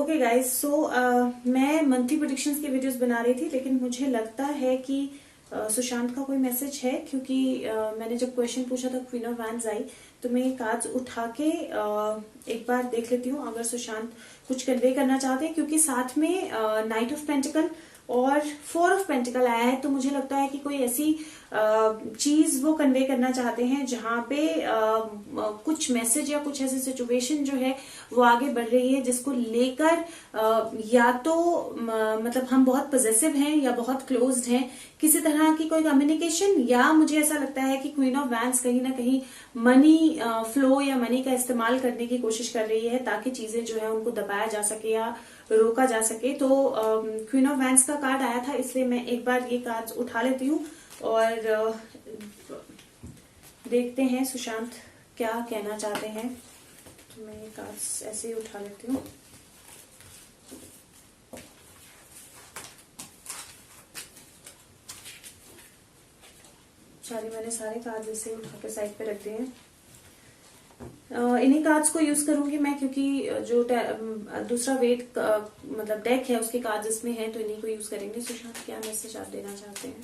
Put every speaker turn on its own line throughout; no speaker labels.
Okay guys, सो मैं monthly predictions की videos बना रही थी, लेकिन मुझे लगता है कि सुशांत का कोई मैसेज है, क्योंकि मैंने जब क्वेश्चन पूछा था क्वीन ऑफ वैंड्स आई, तो मैं ये कार्ड्स उठा के एक बार देख लेती हूँ अगर सुशांत कुछ कन्वे करना चाहते हैं, क्योंकि साथ में नाइट ऑफ पेंटिकल और 4 ऑफ पेंटिकल आया है। तो मुझे लगता है कि कोई ऐसी चीज वो कन्वे करना चाहते हैं जहां पे कुछ मैसेज या कुछ ऐसी सिचुएशन जो है वो आगे बढ़ रही है, जिसको लेकर या तो मतलब हम बहुत पॉजिटिव हैं या बहुत क्लोज्ड हैं, किसी तरह की कोई कम्युनिकेशन, या मुझे ऐसा लगता है कि क्वीन ऑफ वैंड्स कहीं ना कहीं मनी फ्लो या मनी का इस्तेमाल करने की कोशिश कर रही है, ताकि चीजें जो है उनको दबाया जा सके या रोका जा सके। तो क्वीन ऑफ वैंड्स का कार्ड आया था, इसलिए मैं एक बार ये कार्ड उठा लेती हूँ और देखते हैं सुशांत क्या कहना चाहते हैं। तो मैं ये कार्ड्स ऐसे ही उठा लेती हूँ। चलिए, मैंने सारे कार्ड्स ऐसे उठा के साइड पे रख दिए हैं। इन्हीं कार्ड्स को यूज करूंगी मैं, क्योंकि जो दूसरा वेट मतलब डेक है उसके कार्ड्स इसमें हैं, तो इन्हीं को यूज करेंगे। सुशांत, क्या मैसेज आप देना चाहते हैं?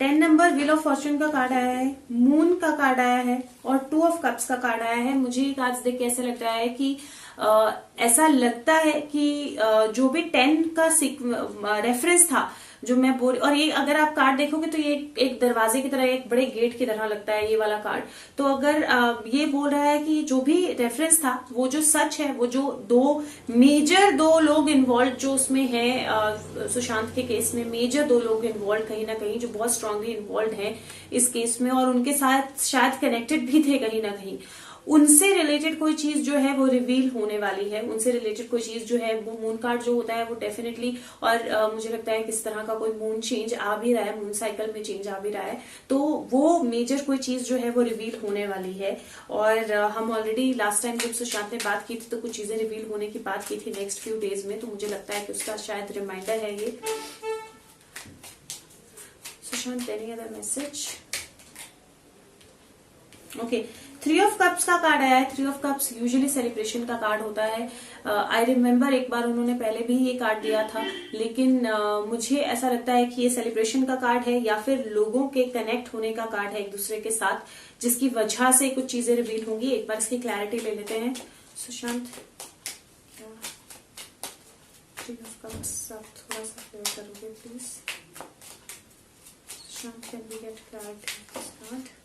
10 नंबर व्हील ऑफ फॉर्चून का कार्ड आया है, मून का कार्ड आया है और 2 ऑफ कप्स का कार्ड आया है। मुझे ये कार्ड्स देख के ऐसा लग रहा है कि ऐसा लगता है कि जो भी 10 का रेफरेंस था जो मैं बोल, और ये अगर आप कार्ड देखोगे तो ये एक दरवाजे की तरह, एक बड़े गेट की तरह लगता है ये वाला कार्ड। तो अगर ये बोल रहा है कि जो भी रेफरेंस था वो जो सच है, वो जो दो लोग इन्वॉल्व जो उसमें है, सुशांत के केस में मेजर 2 लोग इन्वॉल्व कहीं ना कहीं, जो बहुत स्ट्रांगली इन्वॉल्व हैं इस केस में, और उनके साथ शायद कनेक्टेड भी थे कहीं ना कहीं, उनसे रिलेटेड कोई चीज जो है वो रिवील होने वाली है। उनसे रिलेटेड कोई चीज जो है वो मून कार्ड जो होता है वो डेफिनेटली, और मुझे लगता है किस तरह का कोई मून चेंज आ भी रहा है, मून साइकिल में चेंज आ भी रहा है, तो वो मेजर कोई चीज जो है वो रिवील होने वाली है। और हम ऑलरेडी लास्ट टाइम जब सुशांत ने बात की थी तो कुछ चीजें रिवील होने की बात की थी नेक्स्ट फ्यू डेज में, तो मुझे लगता है कि उसका शायद रिमाइंडर है ये। Sushant, any other message? Okay, 3 of cups का कार्ड आया है। 3 ऑफ कप्स यूजुअली सेलिब्रेशन का कार्ड होता है। आई रिमेम्बर एक बार उन्होंने पहले भी ये कार्ड दिया था, लेकिन मुझे ऐसा लगता है कि ये सेलिब्रेशन का कार्ड है या फिर लोगों के कनेक्ट होने का कार्ड है एक दूसरे के साथ, जिसकी वजह से कुछ चीजें रिवील होंगी। एक बार इसकी क्लैरिटी ले लेते हैं। सुशांत, 3 ऑफ कप्स आप थोड़ा सा क्लियर करोगे please? Sushant, can we get clarity?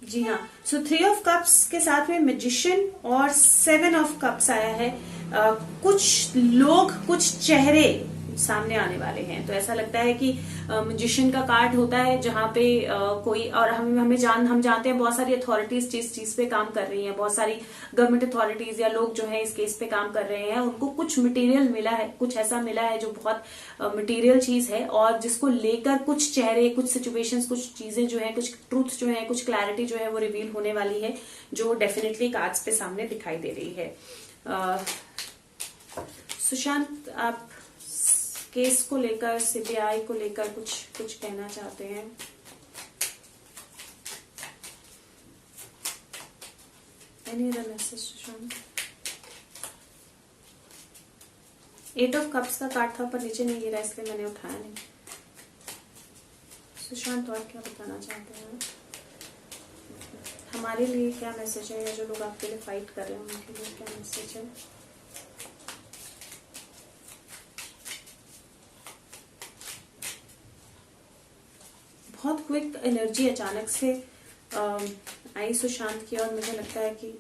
जी हाँ, सो 3 ऑफ कप्स के साथ में मैजिशियन और 7 ऑफ कप्स आया है। कुछ लोग, कुछ चेहरे सामने आने वाले हैं। तो ऐसा लगता है कि मैजिशियन का कार्ड होता है जहां पे कोई, और हम जानते हैं बहुत सारी अथॉरिटीज जिस चीज पे काम कर रही हैं, बहुत सारी गवर्नमेंट अथॉरिटीज या लोग जो है इस केस पे काम कर रहे हैं, उनको कुछ मटेरियल मिला है, कुछ ऐसा मिला है जो बहुत मटेरियल चीज है, और जिसको लेकर कुछ चेहरे, कुछ सिचुएशंस, कुछ चीजें जो है, कुछ ट्रूथ जो है, कुछ क्लैरिटी जो है वो रिवील होने वाली है, जो डेफिनेटली कार्ड्स पे सामने दिखाई दे रही है। सुशांत, आप केस को लेकर, सीबीआई को लेकर कुछ कहना चाहते हैं? Any other message Sushant? 8 of cups का कार्ड था पर नीचे नहीं गिरा, इसलिए मैंने उठाया नहीं। सुशांत, और क्या बताना चाहते हैं हमारे लिए? क्या मैसेज है, या जो लोग आपके लिए फाइट कर रहे हैं उनके लिए क्या मैसेज है? बहुत क्विक एनर्जी अचानक से आई सुशांत की, और मुझे लगता है कि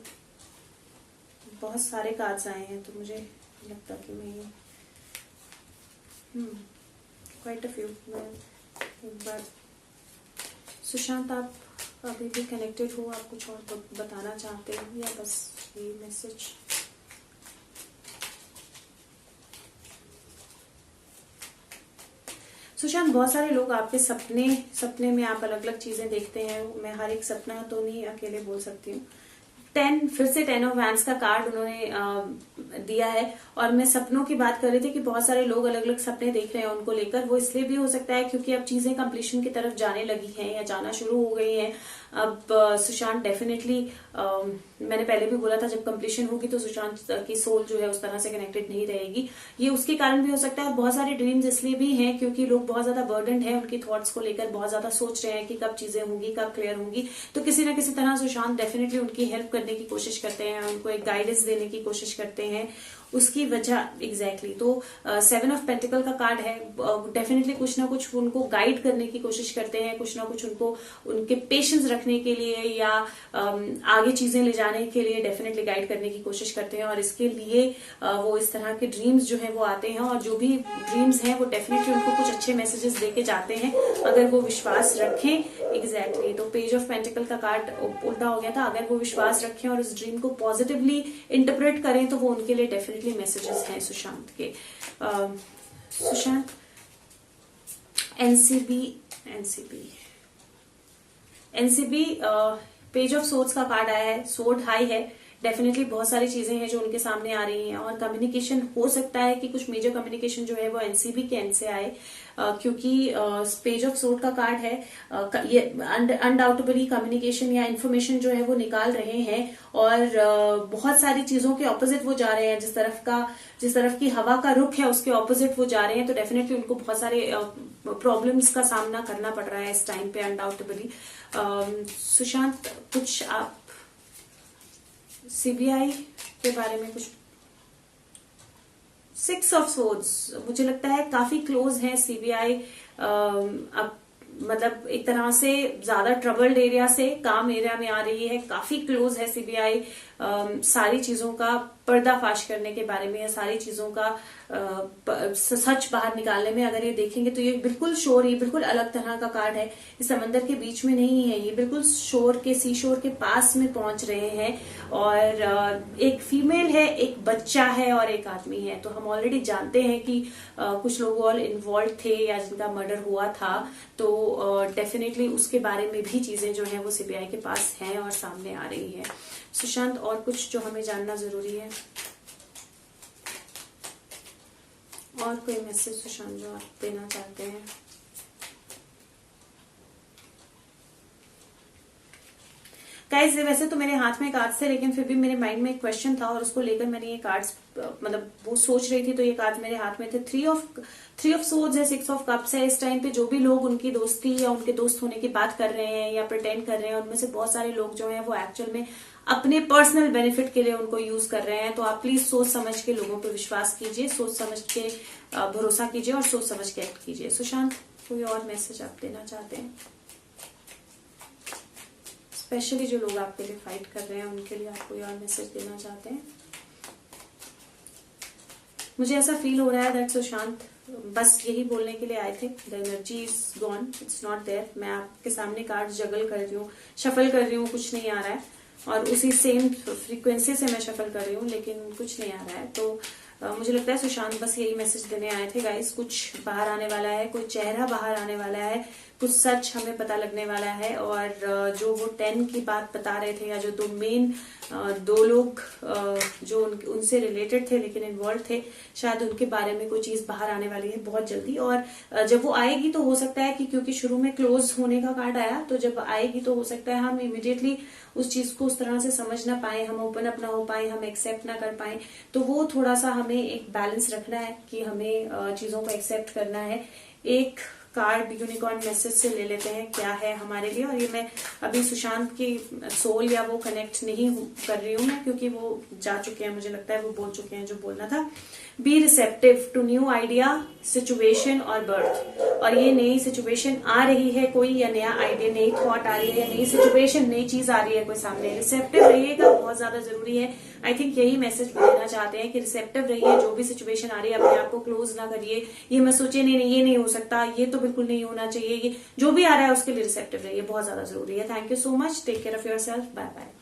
बहुत सारे कार्ड्स आए हैं, तो मुझे लगता कि मैं ये क्वाइट अ फ्यू। मैं एक बार, सुशांत, आप अभी भी कनेक्टेड हो? आप कुछ और बताना चाहते हो या बस ये मैसेज? सुशांत, बहुत सारे लोग आपके सपने में आप अलग अलग चीजें देखते हैं। मैं हर एक सपना तो नहीं अकेले बोल सकती हूँ, फिर से 10 ऑफ वैंड्स का कार्ड उन्होंने दिया है। और मैं सपनों की बात कर रही थी कि बहुत सारे लोग अलग अलग सपने देख रहे हैं उनको लेकर। वो इसलिए भी हो सकता है क्योंकि अब चीजें कंप्लीशन की तरफ जाने लगी हैं या जाना शुरू हो गई हैं। अब सुशांत डेफिनेटली, मैंने पहले भी बोला था, जब कंप्लीशन होगी तो सुशांत की सोल जो है उस तरह से कनेक्टेड नहीं रहेगी। ये उसके कारण भी हो सकता है। बहुत सारे ड्रीम्स इसलिए भी हैं क्योंकि लोग बहुत ज्यादा बर्डन है उनकी थॉट्स को लेकर, बहुत ज्यादा सोच रहे हैं कि कब चीजें होंगी, कब क्लियर होंगी। तो किसी ना किसी तरह सुशांत डेफिनेटली उनकी हेल्प करने की कोशिश करते हैं, उनको एक गाइडेंस देने की कोशिश करते हैं। उसकी वजह एग्जैक्टली तो 7 ऑफ पेंटिकल का कार्ड है। डेफिनेटली कुछ ना कुछ उनको गाइड करने की कोशिश करते हैं, कुछ ना कुछ उनको उनके पेशेंस रखने के लिए या आगे चीजें ले जाने के लिए डेफिनेटली गाइड करने की कोशिश करते हैं। और इसके लिए वो इस तरह के ड्रीम्स जो है वो आते हैं, और जो भी ड्रीम्स हैं वो डेफिनेटली उनको कुछ अच्छे मैसेजेस देके जाते हैं अगर वो विश्वास रखें। एग्जैक्टली तो पेज ऑफ पेंटिकल का कार्ड उल्टा हो गया था। अगर वो विश्वास रखें और उस ड्रीम को पॉजिटिवली इंटरप्रेट करें तो वो उनके लिए डेफिनेटली मैसेजेस हैं सुशांत के। Sushant NCB page of swords का कार्ड आया है। सोर्ड हाई है। डेफिनेटली बहुत सारी चीजें हैं जो उनके सामने आ रही हैं, और कम्युनिकेशन हो सकता है कि कुछ मेजर कम्युनिकेशन जो है वो एनसीबी के एंड से आए, क्योंकि पेज ऑफ सोर्ड का कार्ड है। ये अनडाउटेबली कम्युनिकेशन या इन्फॉर्मेशन जो है वो निकाल रहे हैं, और बहुत सारी चीजों के ऑपोजिट वो जा रहे हैं। जिस तरफ की हवा का रुख है उसके ऑपोजिट वो जा रहे हैं। तो डेफिनेटली उनको बहुत सारे प्रॉब्लम्स का सामना करना पड़ रहा है इस टाइम पे अनडाउटेबली। सुशांत कुछ आप सीबीआई के बारे में कुछ। 6 ऑफ सोर्ड्स मुझे लगता है काफी क्लोज है सीबीआई। अब मतलब एक तरह से ज्यादा ट्रबल्ड एरिया से काम एरिया में आ रही है, काफी क्लोज है सीबीआई। सारी चीजों का पर्दाफाश करने के बारे में, सारी चीजों का सच बाहर निकालने में अगर ये देखेंगे तो ये बिल्कुल शोर, ये बिल्कुल अलग तरह का कार्ड है। इस समंदर के बीच में नहीं है, ये बिल्कुल शोर के, सी शोर के पास में पहुंच रहे हैं। और एक फीमेल है, एक बच्चा है और एक आदमी है। तो हम ऑलरेडी जानते हैं कि कुछ लोग और इन्वॉल्व थे या जिनका मर्डर हुआ था। तो डेफिनेटली उसके बारे में भी चीजें जो है वो सीबीआई के पास हैं और सामने आ रही है। सुशांत और कुछ जो हमें जानना जरूरी है, और कोई मैसेज सुशांत जो आप देना चाहते हैं? गाइस वैसे तो मेरे हाथ में कार्ड्स थे, लेकिन फिर भी मेरे माइंड में एक क्वेश्चन था और उसको लेकर मैंने ये कार्ड्स मतलब वो सोच रही थी, तो ये कार्ड्स मेरे हाथ में थे। 3 ऑफ सोर्ड्स है, 6 ऑफ कप्स है। इस टाइम पे जो भी लोग उनकी दोस्ती या उनके दोस्त होने की बात कर रहे हैं या प्रिटेंड कर रहे हैं, उनमें से बहुत सारे लोग जो हैं वो एक्चुअल में अपने पर्सनल बेनिफिट के लिए उनको यूज कर रहे हैं। तो आप प्लीज सोच समझ के लोगों पर विश्वास कीजिए, सोच समझ के भरोसा कीजिए और सोच समझ के एक्ट कीजिए। सुशांत कोई और मैसेज आप देना चाहते हैं? स्पेशली जो लोग आपके लिए फाइट कर रहे हैं उनके लिए आप कोई और मैसेज देना चाहते हैं? मुझे ऐसा फील हो रहा है दैट सुशांत बस यही बोलने के लिए आए थे। The energy is gone, it's not there. मैं आपके सामने कार्ड जगल कर रही हूँ, शफल कर रही हूँ, कुछ नहीं आ रहा है, और उसी सेम फ्रीक्वेंसी से मैं शफल कर रही हूँ लेकिन कुछ नहीं आ रहा है। तो मुझे लगता है सुशांत बस यही मैसेज देने आए थे गाइस। कुछ बाहर आने वाला है, कोई चेहरा बाहर आने वाला है, कुछ सच हमें पता लगने वाला है। और जो वो 10 की बात बता रहे थे, या जो दो लोग जो उनसे रिलेटेड थे लेकिन इन्वॉल्व थे, शायद उनके बारे में कोई चीज बाहर आने वाली है बहुत जल्दी। और जब वो आएगी तो हो सकता है कि क्योंकि शुरू में क्लोज होने का कार्ड आया, तो जब आएगी तो हो सकता है हम इमिडिएटली उस चीज को उस तरह से समझ ना पाए, हम ओपन अप ना हो पाए, हम एक्सेप्ट ना कर पाए। तो वो थोड़ा सा हमें एक बैलेंस रखना है कि हमें चीजों को एक्सेप्ट करना है। एक कार्ड यूनिकॉर्न मैसेज से ले लेते हैं क्या है हमारे लिए। और ये मैं अभी सुशांत की सोल या वो कनेक्ट नहीं कर रही हूँ मैं, क्योंकि वो जा चुके हैं, मुझे लगता है वो बोल चुके हैं जो बोलना था। Be receptive to new idea, situation और बर्थ। और ये नई सिचुएशन आ रही है कोई, या नया आइडिया, नई थॉट आ रही है, या नई सिचुएशन, नई चीज आ रही है कोई सामने। रिसेप्टिव रहिएगा, बहुत ज्यादा जरूरी है। आई थिंक यही मैसेज देना चाहते हैं कि रिसेप्टिव रहिए, जो भी सिचुएशन आ रही है अपने आप को क्लोज ना करिए। ये मैं सोचे नहीं ये नहीं हो सकता, ये तो बिल्कुल नहीं होना चाहिए, ये जो भी आ रहा है उसके लिए रिसेप्टिव रहिए, बहुत ज्यादा जरूरी है। Thank you so much, take care of yourself, bye bye.